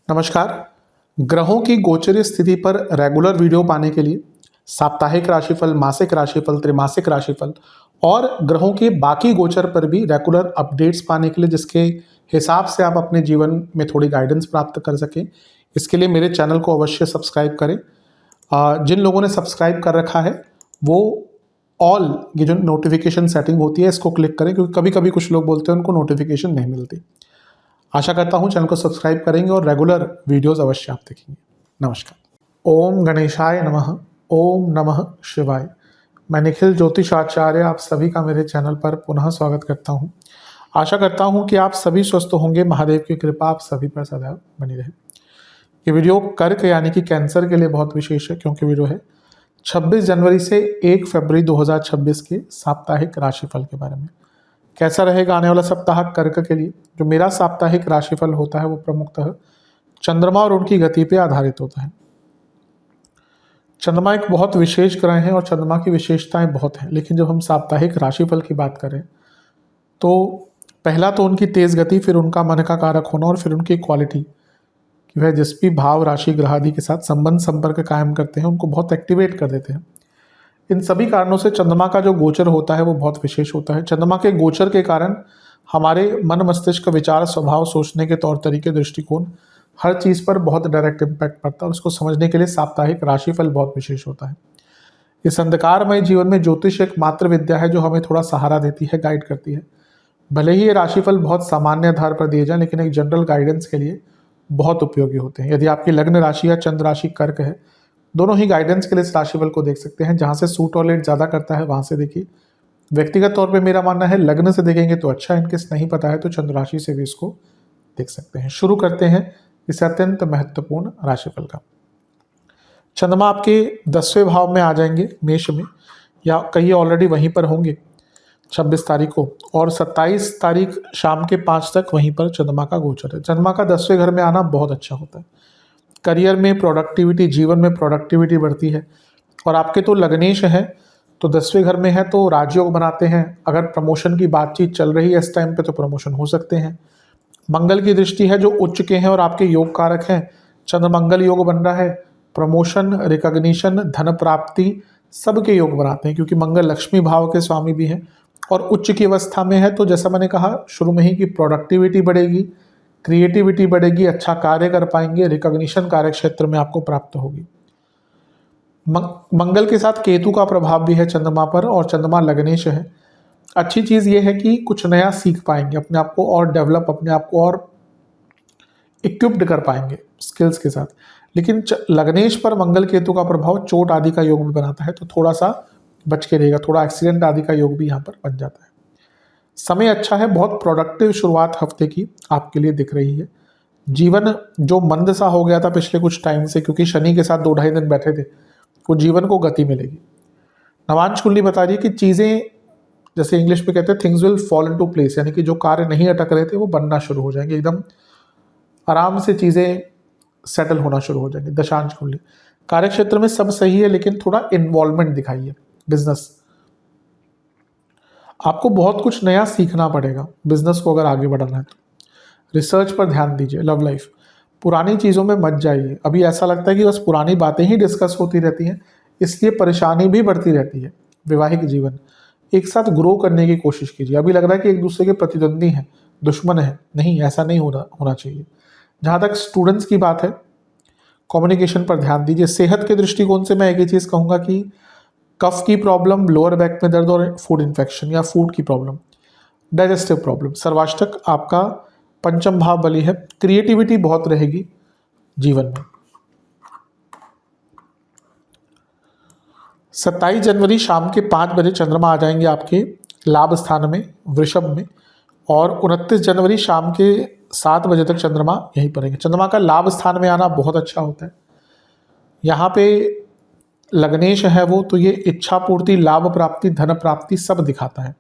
नमस्कार। ग्रहों की गोचरीय स्थिति पर रेगुलर वीडियो पाने के लिए साप्ताहिक राशिफल, मासिक राशिफल, त्रैमासिक राशिफल और ग्रहों के बाकी गोचर पर भी रेगुलर अपडेट्स पाने के लिए, जिसके हिसाब से आप अपने जीवन में थोड़ी गाइडेंस प्राप्त कर सकें, इसके लिए मेरे चैनल को अवश्य सब्सक्राइब करें। जिन लोगों ने सब्सक्राइब कर रखा है वो ऑल ये जो नोटिफिकेशन सेटिंग होती है इसको क्लिक करें, क्योंकि कभी कभी कुछ लोग बोलते हैं उनको नोटिफिकेशन नहीं मिलती। आशा करता हूँ चैनल को सब्सक्राइब करेंगे और रेगुलर वीडियोस अवश्य आप देखेंगे। नमस्कार। ओम गणेशाय नमः। ओम नमः शिवाय। मैं निखिल ज्योतिषाचार्य आप सभी का मेरे चैनल पर पुनः स्वागत करता हूँ। आशा करता हूँ कि आप सभी स्वस्थ होंगे। महादेव की कृपा आप सभी पर सदैव बनी रहे। ये वीडियो कर्क यानी कि कैंसर के लिए बहुत विशेष है, क्योंकि वीडियो है 26 जनवरी से 1 फरवरी 2026 के साप्ताहिक राशिफल के बारे में। कैसा रहेगा आने वाला सप्ताह कर्क के लिए। जो मेरा साप्ताहिक राशिफल होता है वो प्रमुखतः चंद्रमा और उनकी गति पे आधारित होता है। चंद्रमा एक बहुत विशेष ग्रह है और चंद्रमा की विशेषताएं बहुत हैं, लेकिन जब हम साप्ताहिक राशिफल की बात करें तो पहला तो उनकी तेज गति, फिर उनका मन का कारक होना और फिर उनकी क्वालिटी कि वह जिस भी भाव, राशि, ग्रह आदि के साथ संबंध संपर्क कायम करते हैं उनको बहुत एक्टिवेट कर देते हैं। इन सभी कारणों से चंद्रमा का जो गोचर होता है वो बहुत विशेष होता है। चंद्रमा के गोचर के कारण हमारे मन, मस्तिष्क, विचार, स्वभाव, सोचने के तौर तरीके, दृष्टिकोण, हर चीज़ पर बहुत डायरेक्ट इम्पैक्ट पड़ता है और उसको समझने के लिए साप्ताहिक राशिफल बहुत विशेष होता है। इस अंधकारमय जीवन में ज्योतिष एक मात्र विद्या है जो हमें थोड़ा सहारा देती है, गाइड करती है। भले ही ये राशिफल बहुत सामान्य आधार पर दिए जाए, लेकिन एक जनरल गाइडेंस के लिए बहुत उपयोगी होते हैं। यदि आपकी लग्न राशि या चंद्र राशि कर्क है, दोनों ही गाइडेंस के लिए इस राशिफल को देख सकते हैं। जहाँ से सूट और लेट ज़्यादा करता है वहाँ से देखिए। व्यक्तिगत तौर पे मेरा मानना है लग्न से देखेंगे तो अच्छा, इनकेस नहीं पता है तो चंद्र राशि से भी इसको देख सकते हैं। शुरू करते हैं इस अत्यंत महत्वपूर्ण राशिफल का। चंद्रमा आपके 10वें भाव में आ जाएंगे, मेष में, या कहीं ऑलरेडी वहीं पर होंगे 26 तारीख को, और 27 तारीख शाम के 5 तक वहीं पर चंद्रमा का गोचर है। चंद्रमा का 10वें घर में आना बहुत अच्छा होता है। करियर में प्रोडक्टिविटी, जीवन में प्रोडक्टिविटी बढ़ती है। और आपके तो लग्नेश है तो 10वें घर में है तो राजयोग बनाते हैं। अगर प्रमोशन की बातचीत चल रही है इस टाइम पे तो प्रमोशन हो सकते हैं। मंगल की दृष्टि है जो उच्च के हैं और आपके योग कारक हैं। चंद्र मंगल योग बन रहा है। प्रमोशन, रिकॉग्निशन, धन प्राप्ति सबके योग बनाते हैं, क्योंकि मंगल लक्ष्मी भाव के स्वामी भी हैं और उच्च की अवस्था में है। तो जैसा मैंने कहा शुरू में ही कि प्रोडक्टिविटी बढ़ेगी, क्रिएटिविटी बढ़ेगी, अच्छा कार्य कर पाएंगे, रिकॉग्निशन कार्य क्षेत्र में आपको प्राप्त होगी। मंगल के साथ केतु का प्रभाव भी है चंद्रमा पर, और चंद्रमा लग्नेश है। अच्छी चीज़ ये है कि कुछ नया सीख पाएंगे, अपने आप को और डेवलप, अपने आप को और इक्विप्ड कर पाएंगे स्किल्स के साथ। लेकिन लग्नेश पर मंगल केतु का प्रभाव चोट आदि का योग भी बनाता है, तो थोड़ा सा बच के रहेगा। थोड़ा एक्सीडेंट आदि का योग भी यहाँ पर बन जाता है। समय अच्छा है, बहुत प्रोडक्टिव शुरुआत हफ्ते की आपके लिए दिख रही है। जीवन जो मंद सा हो गया था पिछले कुछ टाइम से, क्योंकि शनि के साथ 2-2.5 दिन बैठे थे, वो जीवन को गति मिलेगी। नवांश कुंडली बता रही है कि चीज़ें, जैसे इंग्लिश में कहते हैं, things will fall into place, यानी कि जो कार्य नहीं अटक रहे थे वो बनना शुरू हो जाएंगे। एकदम आराम से चीज़ें सेटल होना शुरू हो जाएंगी। दशांश कुंडली कार्य क्षेत्र में सब सही है, लेकिन थोड़ा इन्वॉल्वमेंट दिखाइए। बिजनेस, आपको बहुत कुछ नया सीखना पड़ेगा बिजनेस को अगर आगे बढ़ाना है तो। रिसर्च पर ध्यान दीजिए। लव लाइफ, पुरानी चीज़ों में मत जाइए। अभी ऐसा लगता है कि बस पुरानी बातें ही डिस्कस होती रहती हैं, इसलिए परेशानी भी बढ़ती रहती है। वैवाहिक जीवन, एक साथ ग्रो करने की कोशिश कीजिए। अभी लग रहा है कि एक दूसरे के प्रतिद्वंदी हैं, दुश्मन है, नहीं, ऐसा नहीं होना चाहिए। जहाँ तक स्टूडेंट्स की बात है, कम्युनिकेशन पर ध्यान दीजिए। सेहत के दृष्टिकोण से मैं एक ही चीज़ कहूँगा कि कफ की प्रॉब्लम, लोअर बैक में दर्द और फूड इन्फेक्शन या फूड की प्रॉब्लम, डाइजेस्टिव प्रॉब्लम। सर्वाष्टक आपका पंचम भाव बली है। क्रिएटिविटी बहुत रहेगी जीवन में। 27 जनवरी शाम के 5 बजे चंद्रमा आ जाएंगे आपके लाभ स्थान में, वृषभ में, और 29 जनवरी शाम के 7 बजे तक चंद्रमा यहीं पर रहेंगे। चंद्रमा का लाभ स्थान में आना बहुत अच्छा होता है। यहाँ पे लग्नेश है वो, तो ये इच्छा पूर्ति, लाभ प्राप्ति, धन प्राप्ति सब दिखाता है।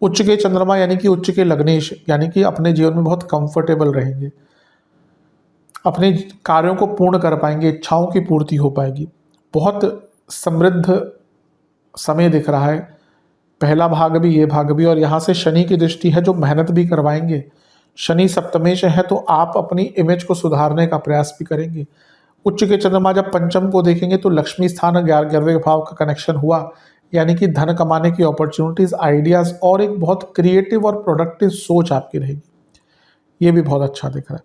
उच्च के चंद्रमा यानी कि उच्च के लग्नेश, यानी कि अपने जीवन में बहुत कंफर्टेबल रहेंगे, अपने कार्यों को पूर्ण कर पाएंगे, इच्छाओं की पूर्ति हो पाएगी। बहुत समृद्ध समय दिख रहा है, पहला भाग भी, ये भाग भी, और यहाँ से शनि की दृष्टि है जो मेहनत भी करवाएंगे, शनि सप्तमेश है तो आप अपनी इमेज को सुधारने का प्रयास भी करेंगे। उच्च के चंद्रमा जब पंचम को देखेंगे तो लक्ष्मी स्थान 11वें भाव का कनेक्शन हुआ, यानी कि धन कमाने की अपॉर्चुनिटीज, आइडियाज और एक बहुत क्रिएटिव और प्रोडक्टिव सोच आपकी रहेगी। ये भी बहुत अच्छा दिख रहा है।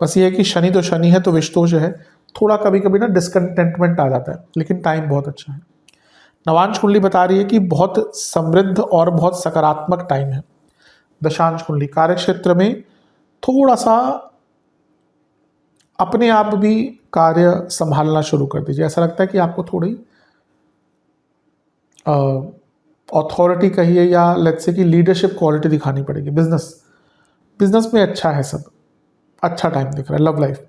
बस ये है कि शनि तो शनि है तो विषदोष है, थोड़ा कभी कभी ना डिस्कंटेंटमेंट आ जाता है, लेकिन टाइम बहुत अच्छा है। नवांश कुंडली बता रही है कि बहुत समृद्ध और बहुत सकारात्मक टाइम है। दशांश कुंडली कार्य क्षेत्र में थोड़ा सा अपने आप भी कार्य संभालना शुरू कर दीजिए। ऐसा लगता है कि आपको थोड़ी अथॉरिटी कहिए या लेट्स से कि लीडरशिप क्वालिटी दिखानी पड़ेगी। बिजनेस में अच्छा है, सब अच्छा टाइम दिख रहा है। लव लाइफ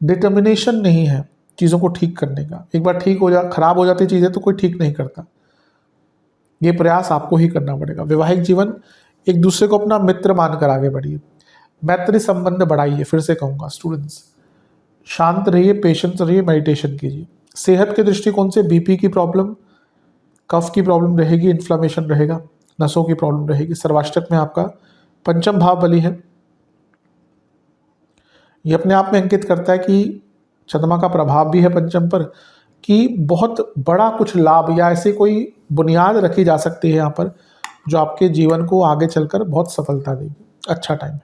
डिटर्मिनेशन नहीं है चीज़ों को ठीक करने का। एक बार खराब हो जाती चीज़ें तो कोई ठीक नहीं करता, ये प्रयास आपको ही करना पड़ेगा। वैवाहिक जीवन एक दूसरे को अपना मित्र मानकर आगे बढ़िए, मैत्री संबंध बढ़ाइए। फिर से कहूँगा स्टूडेंट्स, शांत रहिए, पेशेंस रहिए, मेडिटेशन कीजिए। सेहत के दृष्टिकोण से बीपी की प्रॉब्लम, कफ की प्रॉब्लम रहेगी, इन्फ्लामेशन रहेगा, नसों की प्रॉब्लम रहेगी। सर्वाष्टक में आपका पंचम भाव बली है। ये अपने आप में अंकित करता है कि चंद्रमा का प्रभाव भी है पंचम पर, कि बहुत बड़ा कुछ लाभ या ऐसी कोई बुनियाद रखी जा सकती है यहाँ पर जो आपके जीवन को आगे चलकर बहुत सफलता देगी। अच्छा टाइम है।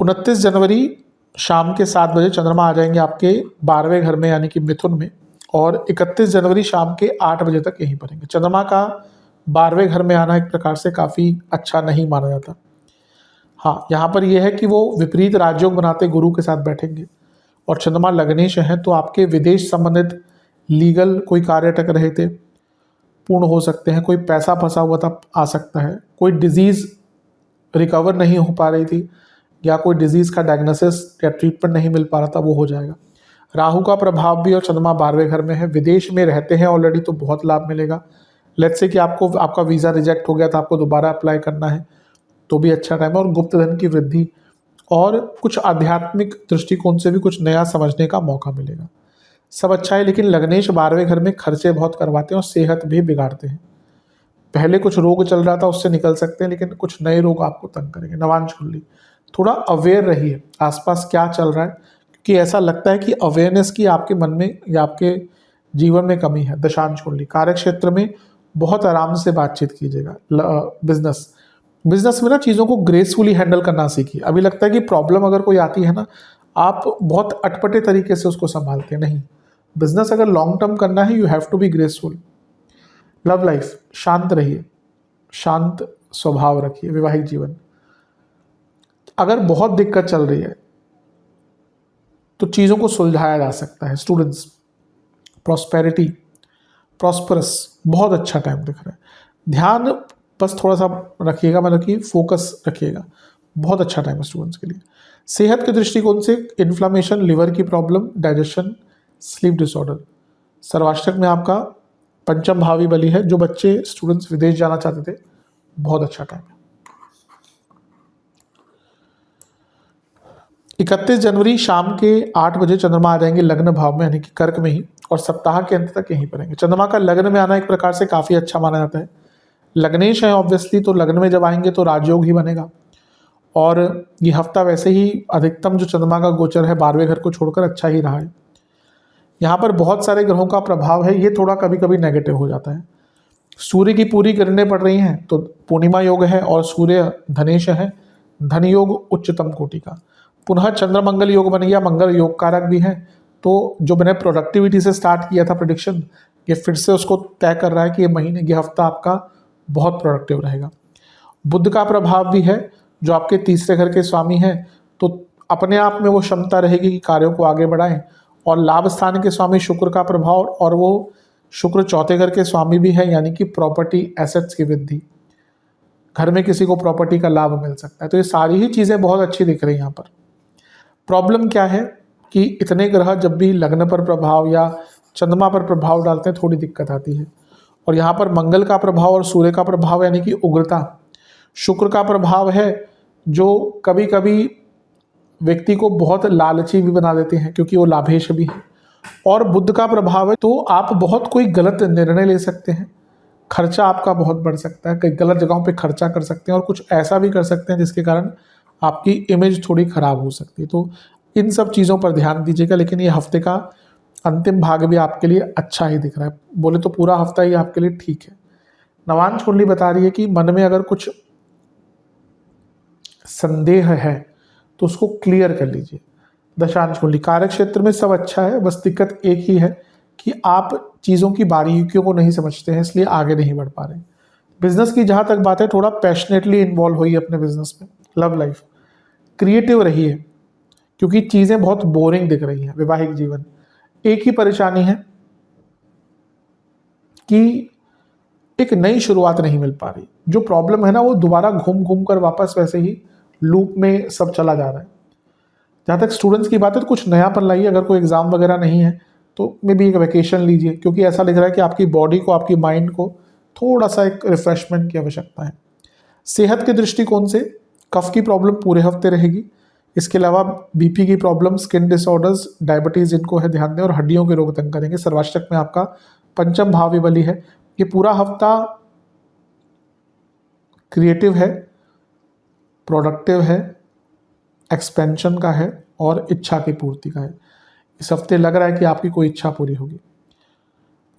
29 जनवरी शाम के 7 बजे चंद्रमा आ जाएंगे आपके 12वें घर में यानी कि मिथुन में, और 31 जनवरी शाम के 8 बजे तक यहीं पर रहेंगे। चंद्रमा का 12वें घर में आना एक प्रकार से काफ़ी अच्छा नहीं माना जाता। हाँ, यहाँ पर यह है कि वो विपरीत राजयोग बनाते गुरु के साथ बैठेंगे, और चंद्रमा लग्नेश है तो आपके विदेश संबंधित लीगल कोई कार्य अटक रहे थे पूर्ण हो सकते हैं, कोई पैसा फंसा हुआ था आ सकता है, कोई डिजीज़ रिकवर नहीं हो पा रही थी या कोई डिजीज़ का डायग्नोसिस या ट्रीटमेंट नहीं मिल पा रहा था, वो हो जाएगा। राहु का प्रभाव भी और चंद्रमा 12वें घर में है, विदेश में रहते हैं ऑलरेडी तो बहुत लाभ मिलेगा। लेट्स से कि आपका वीज़ा रिजेक्ट हो गया था, आपको दोबारा अप्लाई करना है तो भी अच्छा टाइम है। और गुप्त धन की वृद्धि और कुछ आध्यात्मिक दृष्टिकोण से भी कुछ नया समझने का मौका मिलेगा। सब अच्छा है, लेकिन लग्नेश 12वें घर में खर्चे बहुत करवाते हैं और सेहत भी बिगाड़ते हैं। पहले कुछ रोग चल रहा था उससे निकल सकते हैं, लेकिन कुछ नए रोग आपको तंग करेंगे। नवांश कुंडली थोड़ा अवेयर रहिए आसपास क्या चल रहा है, क्योंकि ऐसा लगता है कि अवेयरनेस की आपके मन में या आपके जीवन में कमी है। दशांश कुंडली कार्य क्षेत्र में बहुत आराम से बातचीत कीजिएगा। बिजनेस में ना चीज़ों को ग्रेसफुली हैंडल करना सीखिए। अभी लगता है कि प्रॉब्लम अगर कोई आती है ना, आप बहुत अटपटे तरीके से उसको संभालते हैं। नहीं, बिजनेस अगर लॉन्ग टर्म करना है you have to be graceful. Love life शांत रहिए, शांत स्वभाव रखिए। वैवाहिक जीवन अगर बहुत दिक्कत चल रही है तो चीज़ों को सुलझाया जा सकता है। स्टूडेंट्स प्रॉस्पेरिटी, प्रॉस्परस, बहुत अच्छा टाइम दिख रहा है। ध्यान बस थोड़ा सा रखिएगा, मतलब कि फोकस रखिएगा। बहुत अच्छा टाइम है स्टूडेंट्स के लिए। सेहत के दृष्टिकोण से इन्फ्लामेशन, लिवर की प्रॉब्लम, डाइजेशन, स्लीप डिसऑर्डर। सर्वाष्टक में आपका पंचम भावी बली है। जो बच्चे स्टूडेंट्स विदेश जाना चाहते थे, बहुत अच्छा टाइम है। 31 जनवरी शाम के 8 बजे चंद्रमा आ जाएंगे लग्न भाव में यानी कि कर्क में ही, और सप्ताह के अंत तक यहीं पर रहेंगे। चंद्रमा का लग्न में आना एक प्रकार से काफ़ी अच्छा माना जाता है। लग्नेश है ऑब्वियसली, तो लग्न में जब आएंगे तो राजयोग ही बनेगा। और ये हफ्ता वैसे ही अधिकतम जो चंद्रमा का गोचर है 12वें घर को छोड़कर अच्छा ही रहा है। यहाँ पर बहुत सारे ग्रहों का प्रभाव है, ये थोड़ा कभी कभी नेगेटिव हो जाता है। सूर्य की पूरी किरणें पड़ रही हैं तो पूर्णिमा योग है, और सूर्य धनेश है, धन योग उच्चतम कोटि का। पुनः चंद्र मंगल योग बन गया, मंगल योग कारक भी है। तो जो मैंने प्रोडक्टिविटी से स्टार्ट किया था प्रेडिक्शन, ये फिर से उसको तय कर रहा है कि ये हफ्ता आपका बहुत प्रोडक्टिव रहेगा। बुध का प्रभाव भी है जो आपके तीसरे घर के स्वामी हैं, तो अपने आप में वो क्षमता रहेगी कि कार्यों को आगे बढ़ाएं। और लाभ स्थान के स्वामी शुक्र का प्रभाव, और वो शुक्र चौथे घर के स्वामी भी है, यानी कि प्रॉपर्टी एसेट्स की वृद्धि, घर में किसी को प्रॉपर्टी का लाभ मिल सकता है। तो ये सारी ही चीज़ें बहुत अच्छी दिख रही हैं यहाँ पर। प्रॉब्लम क्या है कि इतने ग्रह जब भी लग्न पर प्रभाव या चंद्रमा पर प्रभाव डालते हैं थोड़ी दिक्कत आती है। और यहाँ पर मंगल का प्रभाव और सूर्य का प्रभाव यानी कि उग्रता, शुक्र का प्रभाव है जो कभी कभी व्यक्ति को बहुत लालची भी बना देते हैं क्योंकि वो लाभेश भी है। और बुध का प्रभाव है तो आप बहुत कोई गलत निर्णय ले सकते हैं, खर्चा आपका बहुत बढ़ सकता है, कई गलत जगहों पे खर्चा कर सकते हैं और कुछ ऐसा भी कर सकते हैं जिसके कारण आपकी इमेज थोड़ी खराब हो सकती है। तो इन सब चीज़ों पर ध्यान दीजिएगा। लेकिन ये हफ्ते का अंतिम भाग भी आपके लिए अच्छा ही दिख रहा है, बोले तो पूरा हफ्ता ही आपके लिए ठीक है। नवांश कुंडली बता रही है कि मन में अगर कुछ संदेह है तो उसको क्लियर कर लीजिए। दशांश कुंडली कार्य क्षेत्र में सब अच्छा है, बस दिक्कत एक ही है कि आप चीज़ों की बारीकियों को नहीं समझते हैं, इसलिए आगे नहीं बढ़ पा रहे। बिजनेस की जहाँ तक बात है, थोड़ा पैशनेटली इन्वॉल्व होइए अपने बिजनेस में। लव लाइफ क्रिएटिव रहिए, क्योंकि चीज़ें बहुत बोरिंग दिख रही हैं। वैवाहिक जीवन एक ही परेशानी है कि एक नई शुरुआत नहीं मिल पा रही। जो प्रॉब्लम है ना, वो दोबारा घूम घूम कर वापस वैसे ही लूप में सब चला जा रहा है। जहाँ तक स्टूडेंट्स की बात है तो कुछ नयापन लाइए। अगर कोई एग्ज़ाम वगैरह नहीं है तो मे बी एक वैकेशन लीजिए, क्योंकि ऐसा लग रहा है कि आपकी बॉडी को, आपकी माइंड को थोड़ा सा एक रिफ्रेशमेंट की आवश्यकता है। सेहत के दृष्टिकोण से कफ की प्रॉब्लम पूरे हफ्ते रहेगी। इसके अलावा बीपी की प्रॉब्लम, स्किन डिसऑर्डर्स, डायबिटीज़, इनको है ध्यान दें, और हड्डियों के रोग तंग करेंगे। सर्वाष्टक में आपका पंचम भाव भी बली है। ये पूरा हफ्ता क्रिएटिव है, प्रोडक्टिव है, एक्सपेंशन का है और इच्छा की पूर्ति का है। इस हफ्ते लग रहा है कि आपकी कोई इच्छा पूरी होगी।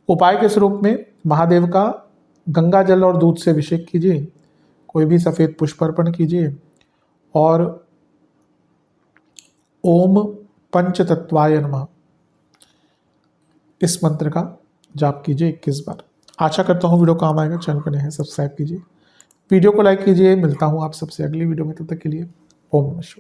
उपाय के स्वरूप में महादेव का गंगा जल और दूध से अभिषेक कीजिए, कोई भी सफ़ेद पुष्प अर्पण कीजिए और ओम पंचतत्वाय नमः इस मंत्र का जाप कीजिए 21 बार। आशा करता हूँ वीडियो काम आएगा। चैनल पर नए हैं सब्सक्राइब कीजिए, वीडियो को लाइक कीजिए। मिलता हूँ आप सबसे अगली वीडियो में, तब तक के लिए ओम नमः शिवाय।